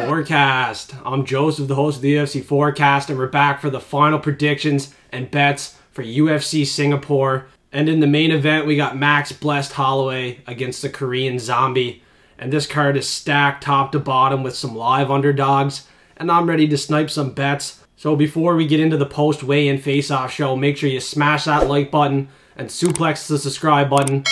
Forecast. I'm Joseph, the host of the UFC Forecast, and we're back for the final predictions and bets for UFC Singapore. And in the main event, we got Max Blessed Holloway against the Korean Zombie. And this card is stacked top to bottom with some live underdogs. And I'm ready to snipe some bets. So before we get into the post-weigh-in face-off show, make sure you smash that like button and suplex the subscribe button.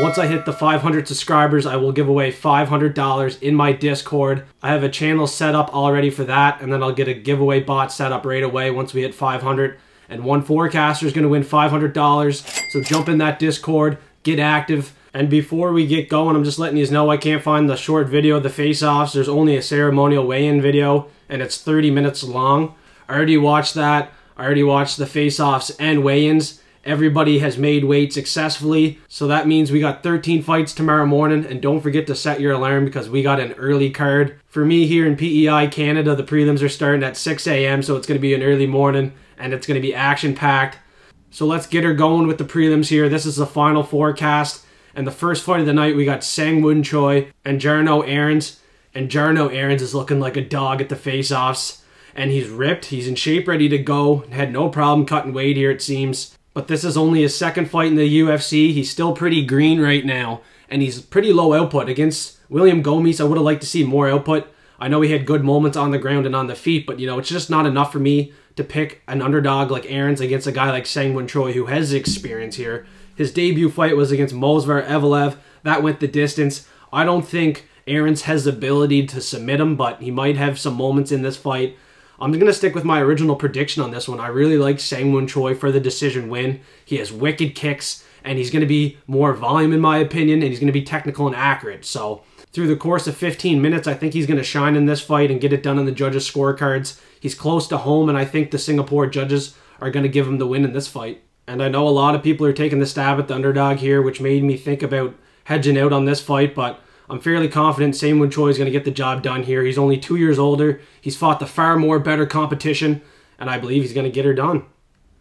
Once I hit the 500 subscribers, I will give away $500 in my Discord. I have a channel set up already for that, and then I'll get a giveaway bot set up right away once we hit 500. And one forecaster is going to win $500. So jump in that Discord, get active. And before we get going, I'm just letting you know I can't find the short video of the face-offs. There's only a ceremonial weigh-in video, and it's 30 minutes long. I already watched that. I already watched the face-offs and weigh-ins. Everybody has made weight successfully, so that means we got 13 fights tomorrow morning, and don't forget to set your alarm because we got an early card. For me here in PEI, Canada, the prelims are starting at 6 a.m., so it's going to be an early morning, and it's going to be action-packed. So let's get her going with the prelims here. This is the final forecast, and the first fight of the night, we got SeungWoo Choi and Jarno Errens, and Jarno Errens is looking like a dog at the face-offs, and he's ripped, he's in shape, ready to go, had no problem cutting weight here, it seems. But this is only his second fight in the UFC. He's still pretty green right now, and he's pretty low output. Against William Gomis, I would have liked to see more output. I know he had good moments on the ground and on the feet, but you know, it's just not enough for me to pick an underdog like Errens against a guy like SeungWoo Choi who has experience here. His debut fight was against Movsar Evloev. That went the distance. I don't think Errens has the ability to submit him, but he might have some moments in this fight. I'm going to stick with my original prediction on this one. I really like SeungWoo Choi for the decision win. He has wicked kicks, and he's going to be more volume in my opinion, and he's going to be technical and accurate. So through the course of 15 minutes, I think he's going to shine in this fight and get it done on the judges' scorecards. He's close to home, and I think the Singapore judges are going to give him the win in this fight. And I know a lot of people are taking the stab at the underdog here, which made me think about hedging out on this fight, but I'm fairly confident SeungWoo Choi is going to get the job done here. He's only 2 years older. He's fought the far more better competition, and I believe he's going to get her done.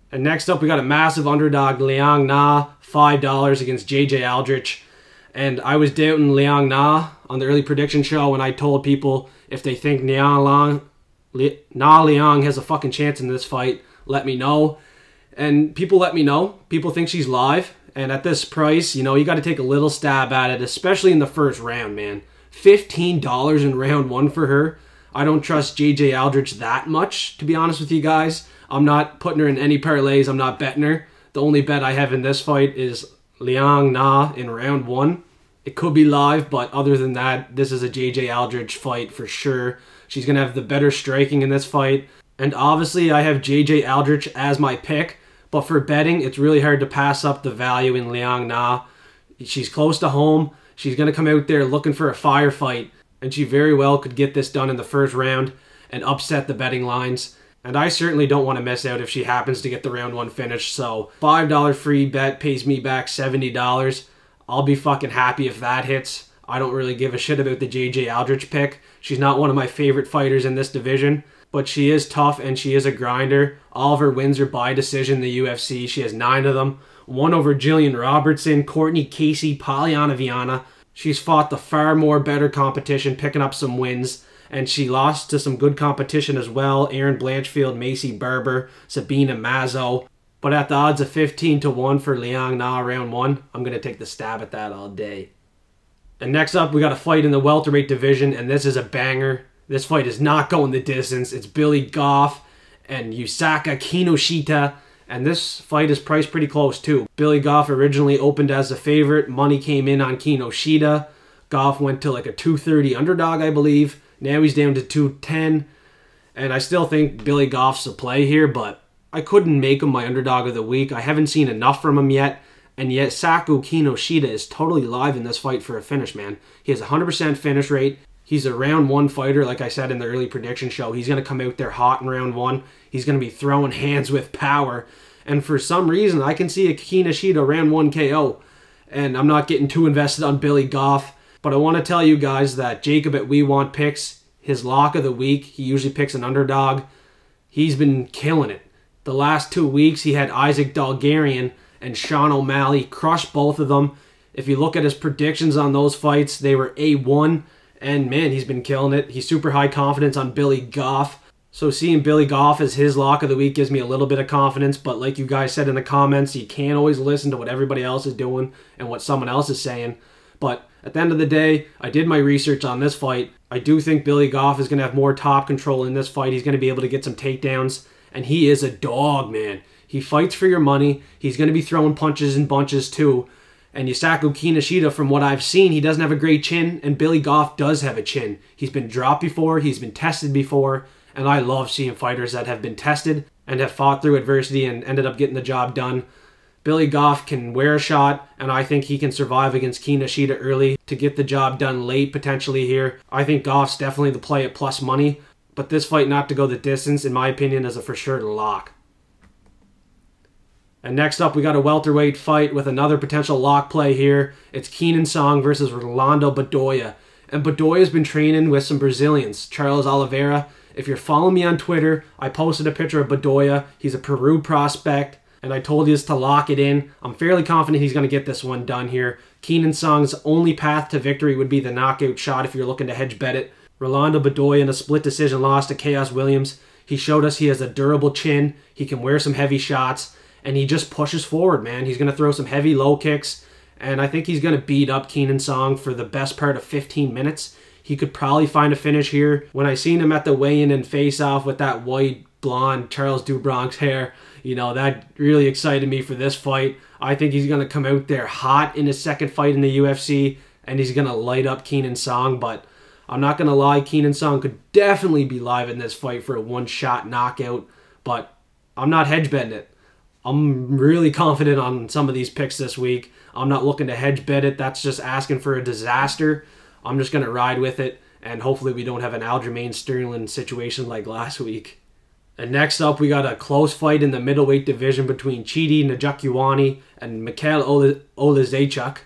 And next up, we got a massive underdog, Liang Na, $5 against JJ Aldrich. And I was doubting Liang Na on the early prediction show, and I told people if they think Na Liang has a fucking chance in this fight, let me know. And people let me know. People think she's live. And at this price, you know, you got to take a little stab at it, especially in the first round, man. $15 in round one for her. I don't trust JJ Aldrich that much, to be honest with you guys. I'm not putting her in any parlays. I'm not betting her. The only bet I have in this fight is Liang Na in round one. It could be live, but other than that, this is a JJ Aldrich fight for sure. She's going to have the better striking in this fight. And obviously, I have JJ Aldrich as my pick. But for betting, it's really hard to pass up the value in Liang Na. She's close to home. She's going to come out there looking for a firefight. And she very well could get this done in the first round and upset the betting lines. And I certainly don't want to miss out if she happens to get the round one finish. So $5 free bet pays me back $70. I'll be fucking happy if that hits. I don't really give a shit about the JJ Aldrich pick. She's not one of my favorite fighters in this division. But she is tough and she is a grinder. All of her wins are by decision in the UFC. She has 9 of them. 1 over Jillian Robertson, Courtney Casey, Polyana Viana. She's fought the far more better competition, picking up some wins. And she lost to some good competition as well. Erin Blanchfield, Macy Barber, Sabina Mazo. But at the odds of 15-1 for Liang Na round 1, I'm going to take the stab at that all day. And next up, we got a fight in the welterweight division, and this is a banger. This fight is not going the distance. It's Billy Goff and Yusaku Kinoshita. And this fight is priced pretty close too. Billy Goff originally opened as a favorite. Money came in on Kinoshita. Goff went to like a 230 underdog, I believe. Now he's down to 210. And I still think Billy Goff's a play here, but I couldn't make him my underdog of the week. I haven't seen enough from him yet. And yet Yusaku Kinoshita is totally live in this fight for a finish, man. He has a 100% finish rate. He's a round one fighter, like I said in the early prediction show. He's going to come out there hot in round one. He's going to be throwing hands with power. And for some reason, I can see a Kinoshita round one KO. And I'm not getting too invested on Billy Goff. But I want to tell you guys that Jacob at We Want Picks, his lock of the week, he usually picks an underdog. He's been killing it. The last 2 weeks, he had Isaac Dalgarian and Sean O'Malley crush both of them. If you look at his predictions on those fights, they were A1. And man, he's been killing it. He's super high confidence on Billy Goff. So seeing Billy Goff as his lock of the week gives me a little bit of confidence. But like you guys said in the comments, you can't always listen to what everybody else is doing and what someone else is saying. But at the end of the day, I did my research on this fight. I do think Billy Goff is going to have more top control in this fight. He's going to be able to get some takedowns. And he is a dog, man. He fights for your money. He's going to be throwing punches and bunches too. And Yusaku Kinoshita, from what I've seen, he doesn't have a great chin. And Billy Goff does have a chin. He's been dropped before. He's been tested before. And I love seeing fighters that have been tested and have fought through adversity and ended up getting the job done. Billy Goff can wear a shot, and I think he can survive against Kinoshita early to get the job done late potentially here. I think Goff's definitely the play at plus money, but this fight not to go the distance, in my opinion, is a for sure lock. And next up, we got a welterweight fight with another potential lock play here. It's Kenan versus Rolando Bedoya. And Bedoya's been training with some Brazilians, Charles Oliveira. If you're following me on Twitter, I posted a picture of Bedoya. He's a Peru prospect, and I told you to lock it in. I'm fairly confident he's going to get this one done here. Kenan Song's only path to victory would be the knockout shot if you're looking to hedge bet it. Rolando Bedoya in a split decision loss to Chaos Williams. He showed us he has a durable chin. He can wear some heavy shots, and he just pushes forward, man. He's going to throw some heavy low kicks, and I think he's going to beat up Kenan Song for the best part of 15 minutes. He could probably find a finish here. When I seen him at the weigh-in and face-off with that white, blonde Charles Dubronk's hair, you know, that really excited me for this fight. I think he's going to come out there hot in his second fight in the UFC, and he's going to light up Kenan Song. But I'm not going to lie, Kenan Song could definitely be live in this fight for a one-shot knockout, but I'm not hedge betting it. I'm really confident on some of these picks this week. I'm not looking to hedge bet it. That's just asking for a disaster. I'm just going to ride with it, and hopefully we don't have an Aljamain Sterling situation like last week. And next up, we got a close fight in the middleweight division between Chidi Njokuani and Michal Oleksiejczuk.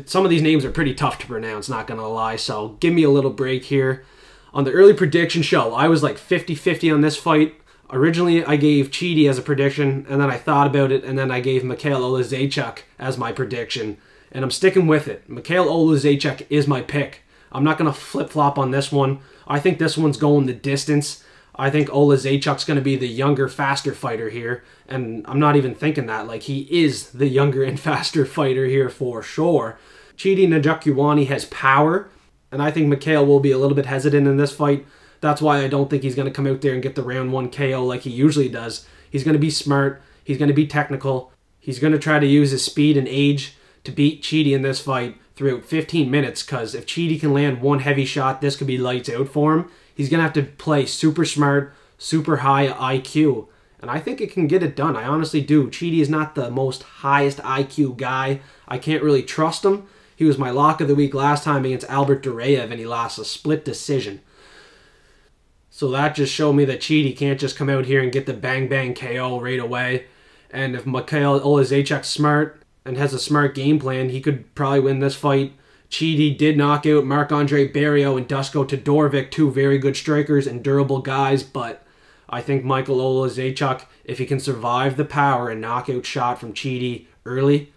Some of these names are pretty tough to pronounce, not going to lie, so give me a little break here. On the early prediction show, I was like 50-50 on this fight. Originally, I gave Chidi as a prediction, and then I thought about it, and then I gave Michal Oleksiejczuk as my prediction. And I'm sticking with it. Michal Oleksiejczuk is my pick. I'm not going to flip-flop on this one. I think this one's going the distance. I think Oleksiejczuk's going to be the younger, faster fighter here. And I'm not even thinking that. Like, he is the younger and faster fighter here for sure. Chidi Njokuani has power. And I think Michal will be a little bit hesitant in this fight. That's why I don't think he's going to come out there and get the round 1 KO like he usually does. He's going to be smart. He's going to be technical. He's going to try to use his speed and age to beat Chidi in this fight throughout 15 minutes, because if Chidi can land one heavy shot, this could be lights out for him. He's going to have to play super smart, super high IQ, and I think it can get it done. I honestly do. Chidi is not the most highest IQ guy. I can't really trust him. He was my lock of the week last time against Albert Duraev, and he lost a split decision. So that just showed me that Chidi can't just come out here and get the bang-bang KO right away. And if Michal Oleksiejczuk's smart and has a smart game plan, he could probably win this fight. Chidi did knock out Marc-Andre Barriault and Dusko Todorovic, two very good strikers and durable guys, but I think Michal Oleksiejczuk, if he can survive the power and knockout shot from Chidi early,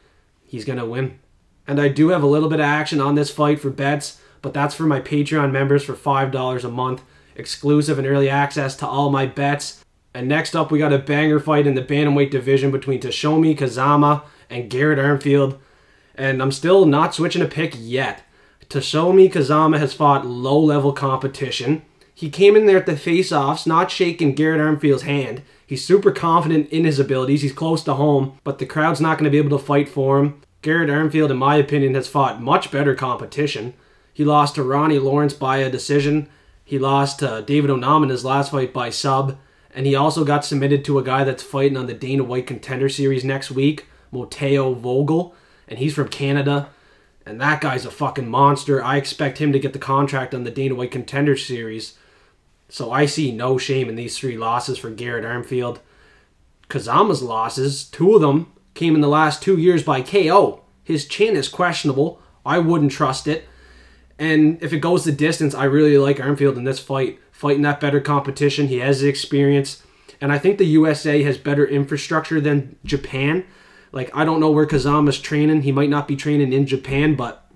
he's going to win. And I do have a little bit of action on this fight for bets, but that's for my Patreon members for $5 a month, exclusive and early access to all my bets. And next up, we got a banger fight in the bantamweight division between Toshiomi Kazama and Garrett Armfield, and I'm still not switching a pick yet. Toshiomi Kazama has fought low-level competition. He came in there at the face-offs, not shaking Garrett Armfield's hand. He's super confident in his abilities. He's close to home, but the crowd's not going to be able to fight for him. Garrett Armfield, in my opinion, has fought much better competition. He lost to Ronnie Lawrence by a decision. He lost to David Onam in his last fight by sub. And he also got submitted to a guy that's fighting on the Dana White Contender Series next week, Matteo Vogel, and he's from Canada, and that guy's a fucking monster. I expect him to get the contract on the Dana White Contender Series, so I see no shame in these 3 losses for Garrett Armfield. Kazama's losses, 2 of them, came in the last 2 years by KO. His chin is questionable. I wouldn't trust it, and if it goes the distance, I really like Armfield in this fight. Fighting that better competition, he has the experience, and I think the USA has better infrastructure than Japan. Like, I don't know where Kazama's training. He might not be training in Japan, but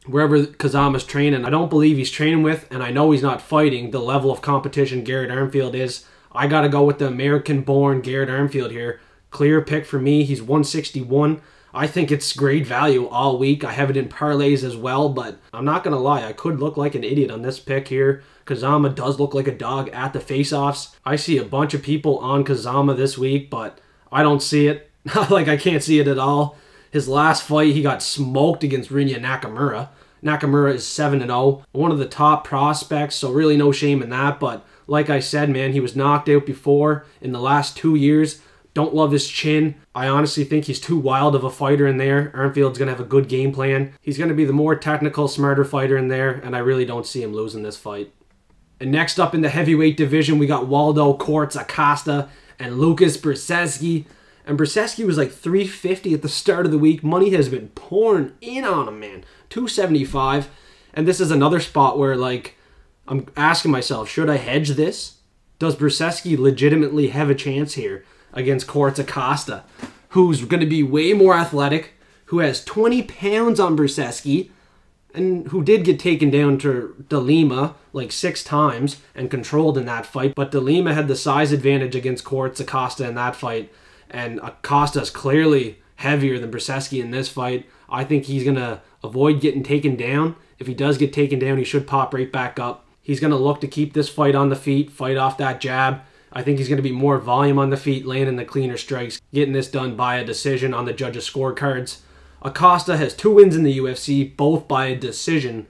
wherever Kazama's training. I don't believe he's training with, and I know he's not fighting the level of competition Garrett Armfield is. I got to go with the American-born Garrett Armfield here. Clear pick for me. He's 161. I think it's great value all week. I have it in parlays as well, but I'm not going to lie. I could look like an idiot on this pick here. Kazama does look like a dog at the face-offs. I see a bunch of people on Kazama this week, but I don't see it. Like, I can't see it at all. His last fight, he got smoked against Rinya Nakamura. Nakamura is 7-0. One of the top prospects, so really no shame in that. But like I said, man, he was knocked out before in the last 2 years. Don't love his chin. I honestly think he's too wild of a fighter in there. Armfield's going to have a good game plan. He's going to be the more technical, smarter fighter in there, and I really don't see him losing this fight. And next up in the heavyweight division, we got Waldo, Cortes-Acosta, and Lukasz Brzeski. And Brzeski was like 350 at the start of the week. Money has been pouring in on him, man. 275. And this is another spot where, like, I'm asking myself, should I hedge this? Does Brzeski legitimately have a chance here against Cortes-Acosta, who's going to be way more athletic, who has 20 pounds on Brzeski, and who did get taken down to De Lima like 6 times and controlled in that fight. But De Lima had the size advantage against Cortes-Acosta in that fight, and Acosta is clearly heavier than Brzeski in this fight. I think he's going to avoid getting taken down. If he does get taken down, he should pop right back up. He's going to look to keep this fight on the feet, fight off that jab. I think he's going to be more volume on the feet, landing the cleaner strikes, getting this done by a decision on the judges' scorecards. Acosta has 2 wins in the UFC, both by a decision,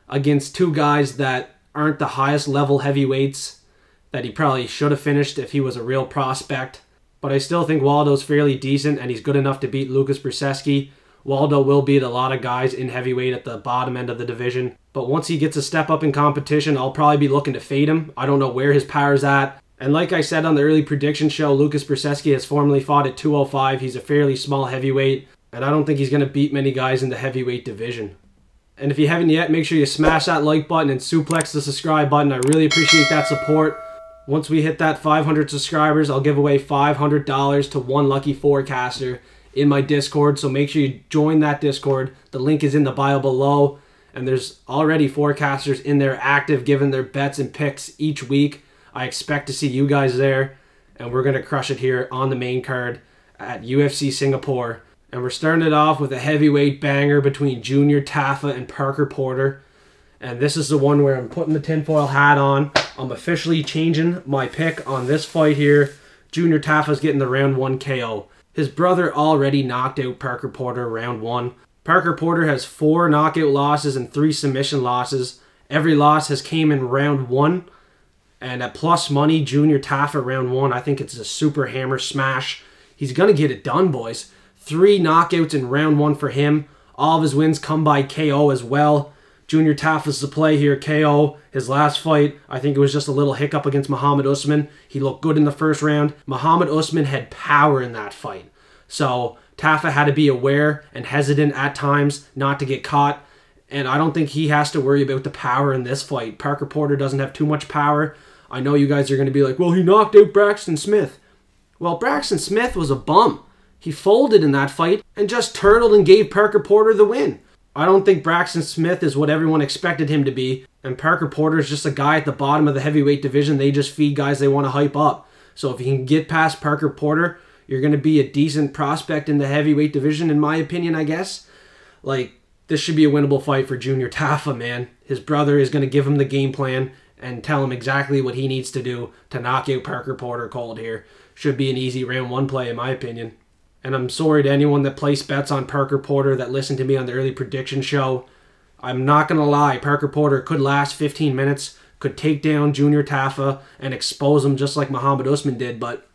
against 2 guys that aren't the highest level heavyweights that he probably should have finished if he was a real prospect. But I still think Waldo's fairly decent, and he's good enough to beat Lukasz Brzeski. Waldo will beat a lot of guys in heavyweight at the bottom end of the division. But once he gets a step up in competition, I'll probably be looking to fade him. I don't know where his power's at. And like I said on the early prediction show, Lukasz Brzeski has formerly fought at 205. He's a fairly small heavyweight, and I don't think he's going to beat many guys in the heavyweight division. And if you haven't yet, make sure you smash that like button and suplex the subscribe button. I really appreciate that support. Once we hit that 500 subscribers, I'll give away $500 to one lucky forecaster in my Discord. So make sure you join that Discord. The link is in the bio below. And there's already forecasters in there active, giving their bets and picks each week. I expect to see you guys there. And we're going to crush it here on the main card at UFC Singapore. And we're starting it off with a heavyweight banger between Junior Tafa and Parker Porter. And this is the one where I'm putting the tinfoil hat on. I'm officially changing my pick on this fight here. Junior Tafa's getting the round 1 KO. His brother already knocked out Parker Porter round 1. Parker Porter has 4 knockout losses and 3 submission losses. Every loss has came in round 1. And at plus money, Junior Tafa round 1, I think it's a super hammer smash. He's going to get it done, boys. 3 knockouts in round 1 for him. All of his wins come by KO as well. Junior Tafa's the play here, KO. His last fight, I think it was just a little hiccup against Muhammad Usman. He looked good in the first round. Muhammad Usman had power in that fight. So Tafa had to be aware and hesitant at times not to get caught. And I don't think he has to worry about the power in this fight. Parker Porter doesn't have too much power. I know you guys are going to be like, well, he knocked out Braxton Smith. Well, Braxton Smith was a bum. He folded in that fight and just turtled and gave Parker Porter the win. I don't think Braxton Smith is what everyone expected him to be. And Parker Porter is just a guy at the bottom of the heavyweight division. They just feed guys they want to hype up. So if you can get past Parker Porter, you're going to be a decent prospect in the heavyweight division, in my opinion, I guess. Like, this should be a winnable fight for Junior Tafa, man. His brother is going to give him the game plan and tell him exactly what he needs to do to knock out Parker Porter cold here. Should be an easy round 1 play, in my opinion. And I'm sorry to anyone that placed bets on Parker Porter that listened to me on the early prediction show. I'm not going to lie. Parker Porter could last 15 minutes, could take down Junior Tafa and expose him just like Muhammad Usman did. But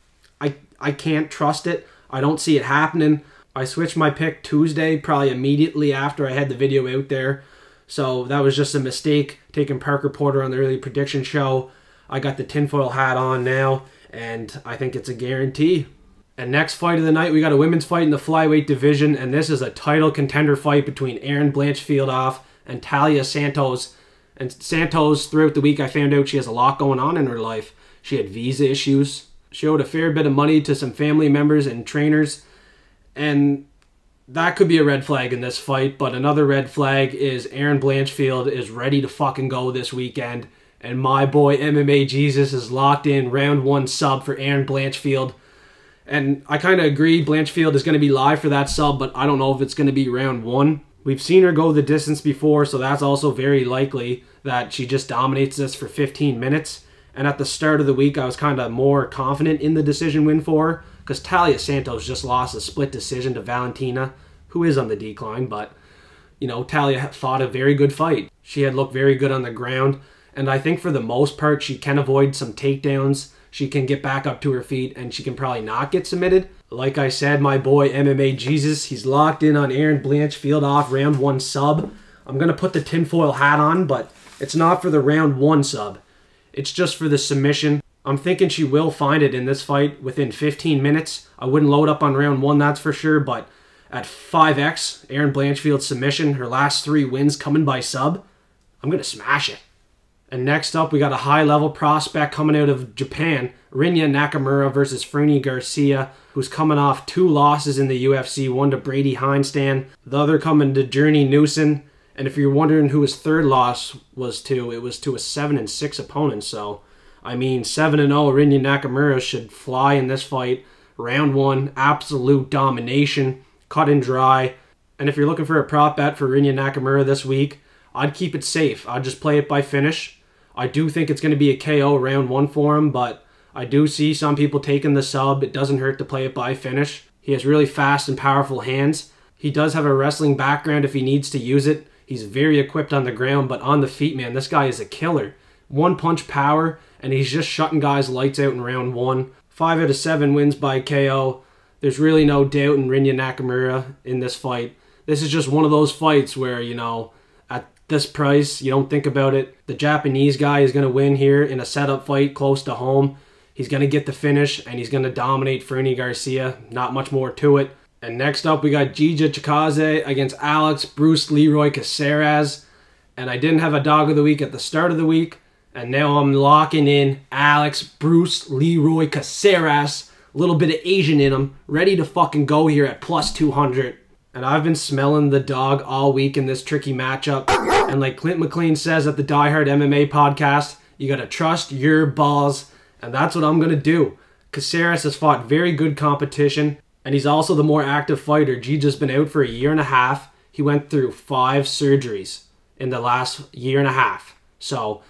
I can't trust it. I don't see it happening. I switched my pick Tuesday, probably immediately after I had the video out there. So that was just a mistake, taking Parker Porter on the early prediction show. I got the tinfoil hat on now, and I think it's a guarantee. And next fight of the night, we got a women's fight in the flyweight division, and this is a title contender fight between Erin Blanchfield and Taila Santos. And Santos, throughout the week, I found out she has a lot going on in her life. She had visa issues. She owed a fair bit of money to some family members and trainers. And that could be a red flag in this fight, but another red flag is Erin Blanchfield is ready to fucking go this weekend. And my boy MMA Jesus is locked in round 1 sub for Erin Blanchfield. And I kind of agree Blanchfield is going to be live for that sub, but I don't know if it's going to be round 1. We've seen her go the distance before, so that's also very likely that she just dominates this for 15 minutes. And at the start of the week, I was kind of more confident in the decision win for her, because Taila Santos just lost a split decision to Valentina, who is on the decline, but, you know, Taila fought a very good fight. She had looked very good on the ground, and I think for the most part, she can avoid some takedowns. She can get back up to her feet, and she can probably not get submitted. Like I said, my boy MMA Jesus, he's locked in on Erin Blanchfield off round 1 sub. I'm going to put the tinfoil hat on, but it's not for the round 1 sub. It's just for the submission. I'm thinking she will find it in this fight within 15 minutes. I wouldn't load up on round 1, that's for sure, but at 5x, Erin Blanchfield's submission, her last 3 wins coming by sub, I'm going to smash it. And next up, we got a high-level prospect coming out of Japan, Rinya Nakamura versus Fronie Garcia, who's coming off 2 losses in the UFC, one to Brady Heinstein, the other coming to Journey Newson. And if you're wondering who his 3rd loss was to, it was to a 7-6 opponent. So, I mean, 7-0 Rinya Nakamura should fly in this fight. Round 1, absolute domination, cut and dry. And if you're looking for a prop bet for Rinya Nakamura this week, I'd keep it safe. I'd just play it by finish. I do think it's going to be a KO round 1 for him, but I do see some people taking the sub. It doesn't hurt to play it by finish. He has really fast and powerful hands. He does have a wrestling background if he needs to use it. He's very equipped on the ground, but on the feet, man, this guy is a killer. 1-punch power, and he's just shutting guys lights out in round 1. 5 out of 7 wins by KO. There's really no doubt in Rinya Nakamura in this fight. This is just one of those fights where, you know, at this price, you don't think about it. The Japanese guy is going to win here in a setup fight close to home. He's going to get the finish, and he's going to dominate Fronie Garcia. Not much more to it. And next up, we got JJ Aldrich against Alex Bruce Leroy Caceres. And I didn't have a dog of the week at the start of the week. And now I'm locking in Alex Bruce Leroy Caceres. A little bit of Asian in him. Ready to fucking go here at plus 200. And I've been smelling the dog all week in this tricky matchup. And like Clint McLean says at the Die Hard MMA podcast, you got to trust your balls. And that's what I'm going to do. Caceres has fought very good competition. And he's also the more active fighter. JJ's been out for a year and a half. He went through 5 surgeries in the last year and a half. So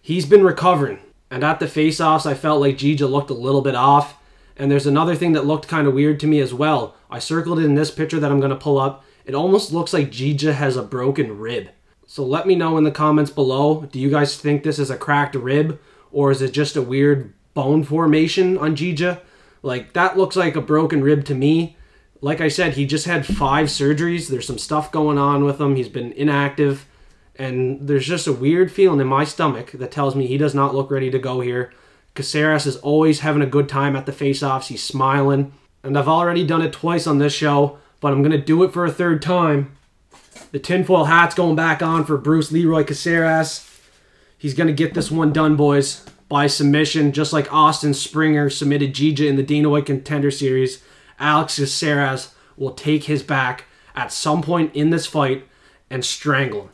he's been recovering. And at the face-offs, I felt like JJ looked a little bit off. And there's another thing that looked kind of weird to me as well. I circled it in this picture that I'm going to pull up. It almost looks like JJ has a broken rib. So let me know in the comments below. Do you guys think this is a cracked rib? Or is it just a weird bone formation on JJ? Like, that looks like a broken rib to me. Like I said, he just had 5 surgeries. There's some stuff going on with him. He's been inactive. And there's just a weird feeling in my stomach that tells me he does not look ready to go here. Caceres is always having a good time at the face-offs. He's smiling. And I've already done it twice on this show, but I'm going to do it for a 3rd time. The tinfoil hat's going back on for Bruce Leroy Caceres. He's going to get this one done, boys, by submission, just like Austin Springer submitted JJ in the Dana White Contender Series. Alex Caceres will take his back at some point in this fight and strangle him.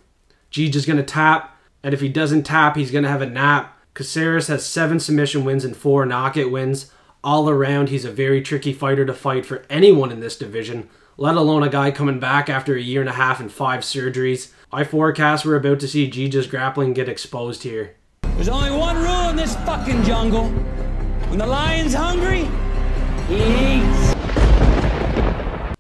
JJ's going to tap, and if he doesn't tap, he's going to have a nap. Caceres has 7 submission wins and 4 knockout wins. All around, he's a very tricky fighter to fight for anyone in this division, let alone a guy coming back after a year and a half and 5 surgeries. I forecast we're about to see JJ's grappling get exposed here. There's only one rule in this fucking jungle. When the lion's hungry, he eats.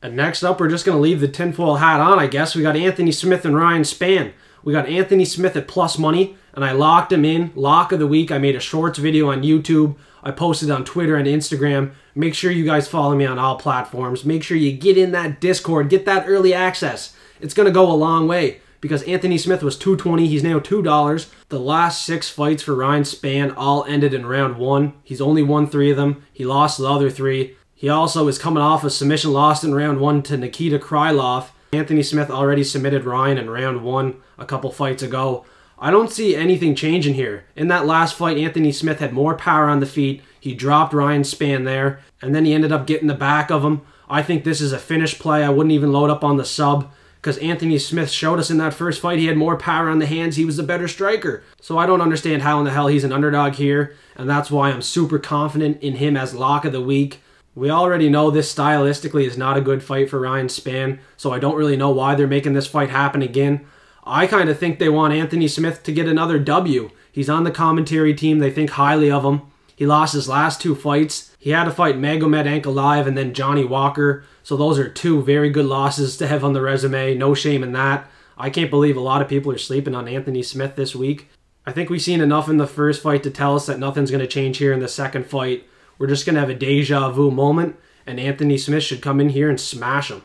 And next up, we're just going to leave the tinfoil hat on, I guess. We got Anthony Smith and Ryan Spann. We got Anthony Smith at plus money, and I locked him in. Lock of the week. I made a shorts video on YouTube. I posted on Twitter and Instagram. Make sure you guys follow me on all platforms. Make sure you get in that Discord. Get that early access. It's going to go a long way. Because Anthony Smith was $2.20, he's now $2. The last 6 fights for Ryan Spann all ended in round 1. He's only won 3 of them. He lost the other 3. He also is coming off a submission loss in round 1 to Nikita Krylov. Anthony Smith already submitted Ryan in round 1 a couple fights ago. I don't see anything changing here. In that last fight, Anthony Smith had more power on the feet. He dropped Ryan Spann there, and then he ended up getting the back of him. I think this is a finish play. I wouldn't even load up on the sub because Anthony Smith showed us in that first fight he had more power on the hands. He was the better striker. So I don't understand how in the hell he's an underdog here, and that's why I'm super confident in him as lock of the week. We already know this stylistically is not a good fight for Ryan Spann, so I don't really know why they're making this fight happen again. I kind of think they want Anthony Smith to get another W. He's on the commentary team. They think highly of him. He lost his last 2 fights. He had to fight Magomed Ankalaev and then Johnny Walker. So those are 2 very good losses to have on the resume. No shame in that. I can't believe a lot of people are sleeping on Anthony Smith this week. I think we've seen enough in the first fight to tell us that nothing's going to change here in the second fight. We're just going to have a deja vu moment, and Anthony Smith should come in here and smash him.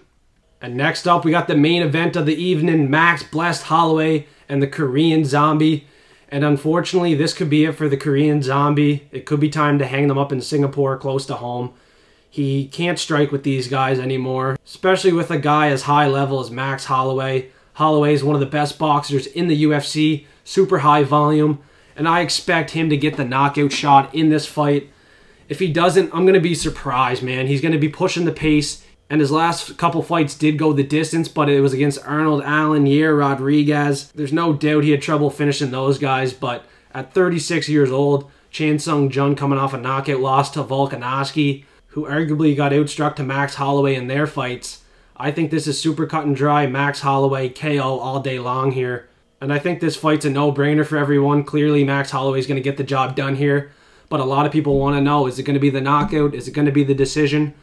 And next up, we got the main event of the evening, Max Blessed Holloway and the Korean Zombie. And unfortunately, this could be it for the Korean Zombie. It could be time to hang them up in Singapore, close to home. He can't strike with these guys anymore, especially with a guy as high level as Max Holloway. Holloway is one of the best boxers in the UFC, super high volume, and I expect him to get the knockout shot in this fight. If he doesn't, I'm going to be surprised, man. He's going to be pushing the pace, and his last couple fights did go the distance, but it was against Arnold Allen, Yair Rodriguez. There's no doubt he had trouble finishing those guys, but at 36 years old, Chan Sung Jung coming off a knockout loss to Volkanovski, who arguably got outstruck to Max Holloway in their fights. I think this is super cut and dry, Max Holloway KO all day long here. And I think this fight's a no-brainer for everyone. Clearly, Max Holloway's going to get the job done here. But a lot of people want to know, is it going to be the knockout? Is it going to be the decision?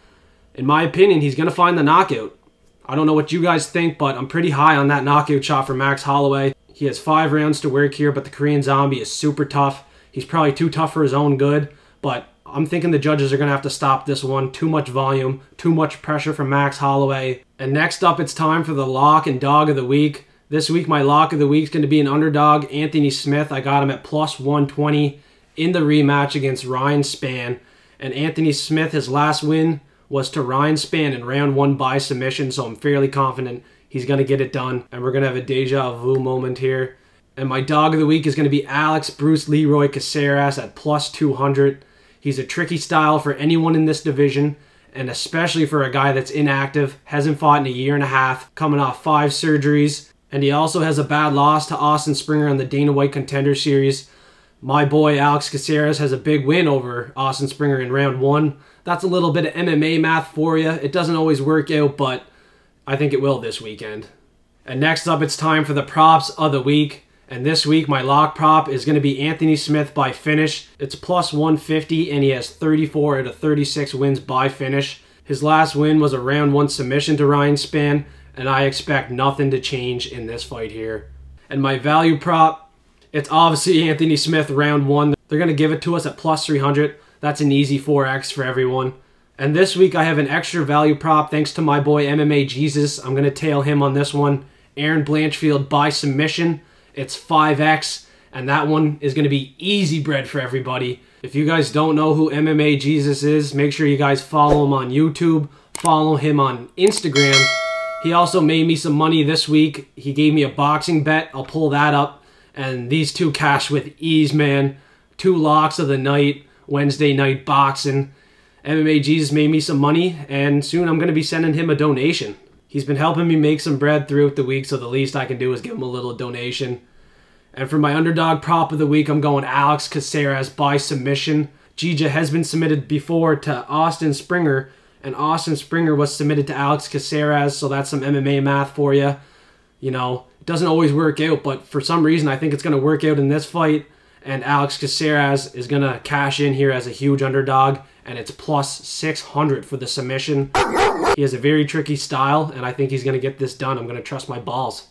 In my opinion, he's going to find the knockout. I don't know what you guys think, but I'm pretty high on that knockout shot for Max Holloway. He has 5 rounds to work here, but the Korean Zombie is super tough. He's probably too tough for his own good, but I'm thinking the judges are going to have to stop this one. Too much volume, too much pressure from Max Holloway. And next up, it's time for the lock and dog of the week. This week, my lock of the week is going to be an underdog, Anthony Smith. I got him at plus 120 in the rematch against Ryan Spann. And Anthony Smith, his last win was to Ryan Spann in round 1 by submission, so I'm fairly confident he's going to get it done. And we're going to have a deja vu moment here. And my dog of the week is going to be Alex Bruce Leroy Caceres at plus 200. He's a tricky style for anyone in this division, and especially for a guy that's inactive, hasn't fought in a year and a half, coming off 5 surgeries. And he also has a bad loss to Austin Springer on the Dana White Contender Series. My boy Alex Caceres has a big win over Austin Springer in round 1. That's a little bit of MMA math for you. It doesn't always work out, but I think it will this weekend. And next up, it's time for the props of the week. And this week, my lock prop is going to be Anthony Smith by finish. It's plus 150, and he has 34 out of 36 wins by finish. His last win was a round 1 submission to Ryan Spann, and I expect nothing to change in this fight here. And my value prop, it's obviously Anthony Smith round 1. They're going to give it to us at plus 300. That's an easy 4x for everyone. And this week, I have an extra value prop thanks to my boy MMA Jesus. I'm going to tail him on this one. Erin Blanchfield by submission. It's 5x, and that one is going to be easy bread for everybody. If you guys don't know who MMA Jesus is, make sure you guys follow him on YouTube, follow him on Instagram. He also made me some money this week. He gave me a boxing bet. I'll pull that up. And these 2 cash with ease, man. 2 locks of the night, Wednesday night boxing. MMA Jesus made me some money, and soon I'm going to be sending him a donation. He's been helping me make some bread throughout the week, so the least I can do is give him a little donation. And for my underdog prop of the week, I'm going Alex Caceres by submission. JJ has been submitted before to Austin Springer, and Austin Springer was submitted to Alex Caceres, so that's some MMA math for you. You know, it doesn't always work out, but for some reason I think it's going to work out in this fight, and Alex Caceres is going to cash in here as a huge underdog, and it's plus 600 for the submission. He has a very tricky style, and I think he's going to get this done. I'm going to trust my balls.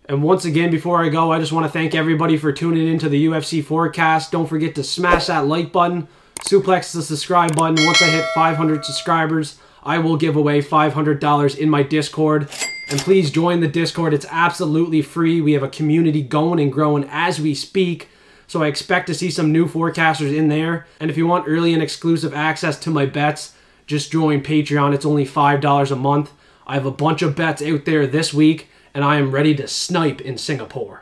And once again, before I go, I just want to thank everybody for tuning in to the UFC Forecast. Don't forget to smash that like button, suplex the subscribe button. Once I hit 500 subscribers, I will give away $500 in my Discord. And please join the Discord. It's absolutely free. We have a community going and growing as we speak. So I expect to see some new forecasters in there. And if you want early and exclusive access to my bets, just join Patreon. It's only $5 a month. I have a bunch of bets out there this week, and I am ready to snipe in Singapore.